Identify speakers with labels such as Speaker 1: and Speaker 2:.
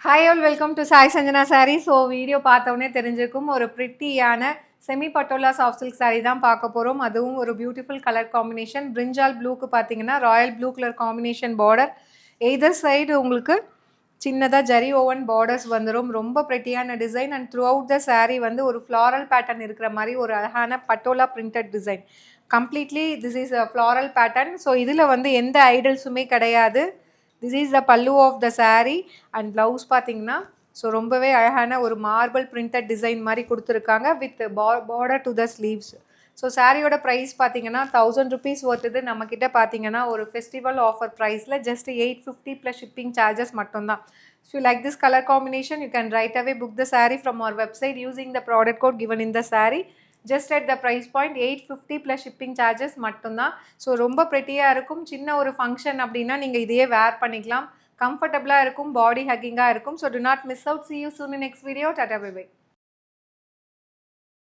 Speaker 1: Hi all welcome to Sai Sanjana sari. So video பார்த்தோன்னே தெரிஞ்சிருக்கும், ஒரு ப்ரிட்டியான semi patola soft silk sari தான் பார்க்க போகிறோம். அதுவும் ஒரு பியூட்டிஃபுல் கலர் காம்பினேஷன். பிரிஞ்சால் ப்ளூக்கு பார்த்தீங்கன்னா royal blue colour combination border. Either side உங்களுக்கு சின்னதாக ஜரி ஓவன் பார்டர்ஸ் வந்துடும். ரொம்ப ப்ரிட்டியான design and throughout the sari வந்து ஒரு ஃப்ளாரல் பேட்டர்ன் இருக்கிற மாதிரி ஒரு அழகான patola printed design. Completely this is a floral pattern. So இதில் வந்து எந்த ஐடல்ஸுமே கிடையாது. This is the pallu of the sari and blouse பார்த்தீங்கன்னா ஸோ ரொம்பவே அழகான ஒரு மார்பிள் பிரிண்டட் டிசைன் மாதிரி கொடுத்துருக்காங்க with border to the sleeves. So சாரியோட ப்ரைஸ் பார்த்தீங்கன்னா 1000 rupees ஒருத்தது. நம்மக்கிட்ட பார்த்தீங்கன்னா ஒரு ஃபெஸ்டிவல் ஆஃபர் ப்ரைஸில் ஜஸ்ட் 850 ப்ளஸ் ஷிப்பிங் சார்ஜஸ் மட்டும்தான். So like this colour combination you can right away book the sari from our website using the product code given in the sari. Just at the price point 850 plus shipping charges மட்டும்தான். So ரொம்ப ப்ரெட்டியாக இருக்கும். சின்ன ஒரு function அப்படின்னா நீங்கள் இதையே வேர் பண்ணிக்கலாம். கம்ஃபர்டபுளாக இருக்கும், பாடி ஹக்கிங்காக இருக்கும். So to not miss out. See you soon in next video. Tata, bye bye.